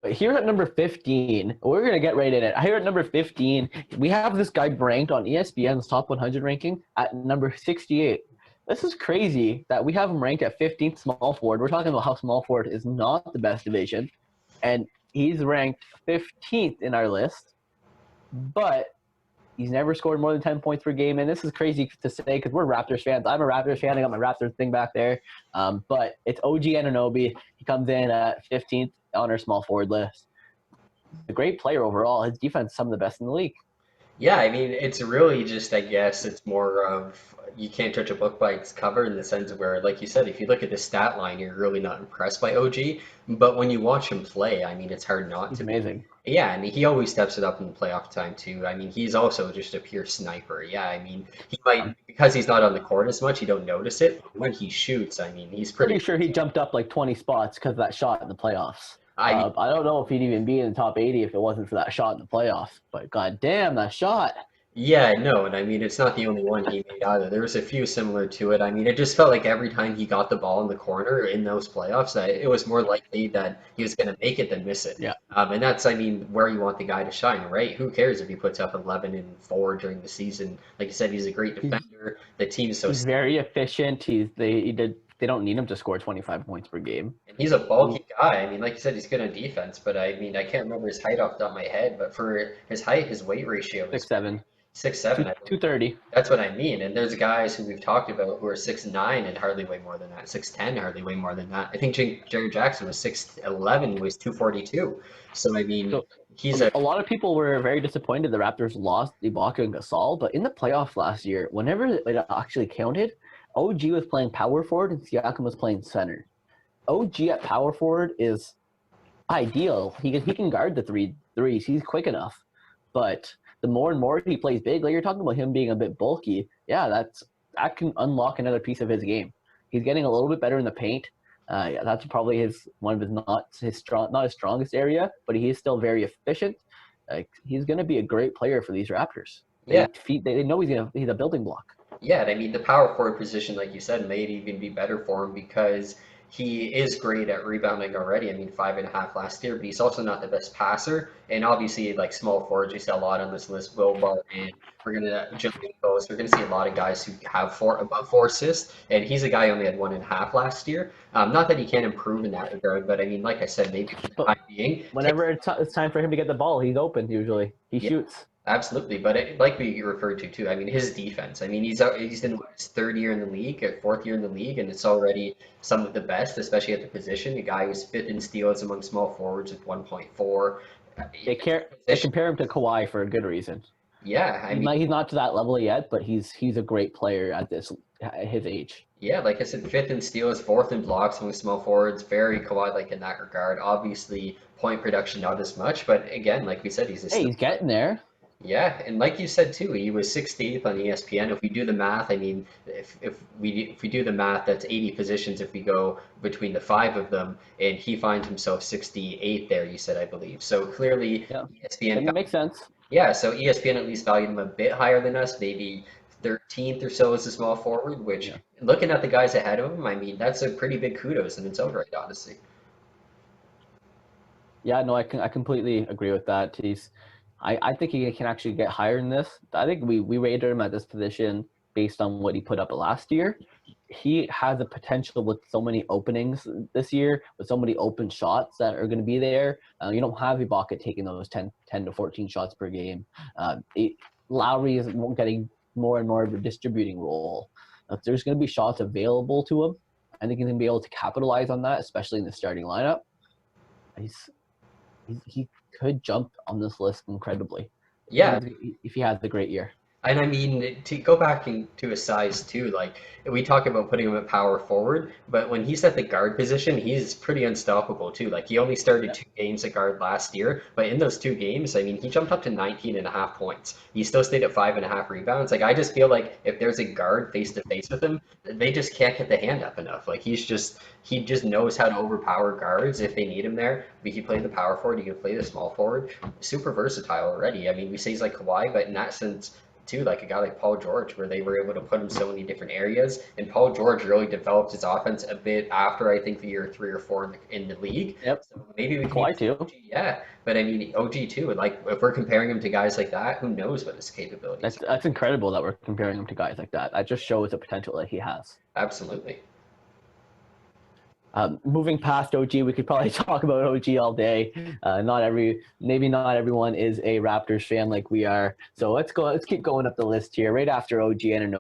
But here at number 15, we're going to get right in it. Here at number 15, we have this guy ranked on ESPN's top 100 ranking at number 68. This is crazy that we have him ranked at 15th small forward. We're talking about how small forward is not the best division, and he's ranked 15th in our list, but he's never scored more than 10 points per game. And this is crazy to say because we're Raptors fans. I'm a Raptors fan. I got my Raptors thing back there. But it's OG Anunoby. He comes in at 15th on our small forward list. A great player overall. His defense is some of the best in the league. Yeah, I mean, it's really just, I guess, it's more of you can't judge a book by its cover in the sense of where, like you said, if you look at the stat line, you're really not impressed by OG. But when you watch him play, I mean, it's hard not He's to be. amazing. Yeah, and he always steps it up in the playoff time too. I mean, he's also just a pure sniper. Yeah, I mean, he might, because he's not on the court as much, you don't notice it. When he shoots, I mean, he's Pretty pretty. sure he jumped up like 20 spots because of that shot in the playoffs. I mean, I don't know if he'd even be in the top 80 if it wasn't for that shot in the playoffs. But god damn, that shot. yeah, no, and I mean, it's not the only one he made either. There was a few similar to it. I mean, it just felt like every time he got the ball in the corner in those playoffs, that it was more likely that he was going to make it than miss it. Yeah. And that's, I mean, where you want the guy to shine, right? Who cares if he puts up 11 and 4 during the season? Like you said, he's a great He's defender. The team's so he's very efficient. They don't need him to score 25 points per game. And he's a bulky guy. I mean, like you said, he's good on defense, but I mean, I can't remember his height off the top of my head, but for his height, his weight ratio is 6'7", 6'7", I believe. 230. That's what I mean. And there's guys who we've talked about who are 6'9" and hardly weigh more than that. 6'10", hardly weigh more than that. I think Jerry Jackson was 6'11", weighs 242. So I mean, So he's a a lot of people were very disappointed the Raptors lost Ibaka and Gasol, but in the playoffs last year, whenever it actually counted, OG was playing power forward and Siakam was playing center. OG at power forward is ideal. He can guard the threes. He's quick enough, but the more and more he plays big, like you're talking about him being a bit bulky, yeah, that can unlock another piece of his game. He's getting a little bit better in the paint. Yeah, that's probably one of his not his strongest area, but he is still very efficient. Like he's going to be a great player for these Raptors. yeah. They know he's a building block. Yeah, and I mean the power forward position, like you said, may even be better for him because he is great at rebounding already. I mean, 5.5 last year, but he's also not the best passer. And obviously, like small forwards, we see a lot on this list. Will Barton, we're gonna Jalen Rose. We're gonna see a lot of guys who have above 4 assists, and he's a guy who only had 1.5 last year. Not that he can't improve in that regard, but I mean, like I said, maybe for the But time being, whenever it's time for him to get the ball, he's open usually. He yeah, shoots. absolutely, but like we referred to too, I mean his defense. I mean he's in his third year in the league, or fourth year in the league, and it's already some of the best, especially at the position. The guy who's fifth in steals among small forwards with 1.4. They compare him to Kawhi for a good reason. Yeah, I mean, He's not to that level yet, but he's a great player at his age. yeah, like I said, fifth in steals, fourth in blocks among small forwards. Very Kawhi-like in that regard. Obviously, point production not as much, but again, like we said, he's a Hey, he's getting there. yeah, and like you said too, he was 68th on ESPN. If we do the math, I mean, if we do the math, that's 80 positions if we go between the five of them, and he finds himself 68th there. You said, I believe. So clearly, Yeah, ESPN, it makes sense. yeah. So ESPN at least valued him a bit higher than us, maybe 13th or so as a small forward. Which, Yeah, looking at the guys ahead of him, I mean, that's a pretty big kudos in its own right, honestly. yeah. No, I completely agree with that. I think he can actually get higher than this. I think we rated him at this position based on what he put up last year. He has the potential with so many openings this year, with so many open shots that are going to be there. You don't have Ibaka taking those 10 to 14 shots per game. Lowry is getting more and more of a distributing role. If there's going to be shots available to him, I think he's going to be able to capitalize on that, especially in the starting lineup. He's, he could jump on this list incredibly Yeah, if he has the great year. and I mean, to go back into his size too, like we talk about putting him at power forward, but when he's at the guard position, he's pretty unstoppable too. Like he only started Yeah. 2 games at guard last year, but in those 2 games, I mean, he jumped up to 19.5 points. He still stayed at 5.5 rebounds. Like I just feel like if there's a guard face to face with him, they just can't get the hand up enough. Like he just knows how to overpower guards if they need him there. But he played the power forward, he can play the small forward. Super versatile already. I mean, we say he's like Kawhi, but in that sense too, like a guy like Paul George, where they were able to put him so many different areas. And Paul George really developed his offense a bit after I think the year 3 or 4 in the league. Yep. So maybe we can Kawhi even see too. OG, yeah. But I mean, OG too. Like if we're comparing him to guys like that, who knows what his capabilities are? That's incredible that we're comparing him to guys like that. That just shows the potential that he has. Absolutely. Moving past OG, we could probably talk about OG all day. Maybe not everyone is a Raptors fan like we are. So let's keep going up the list here. Right after OG and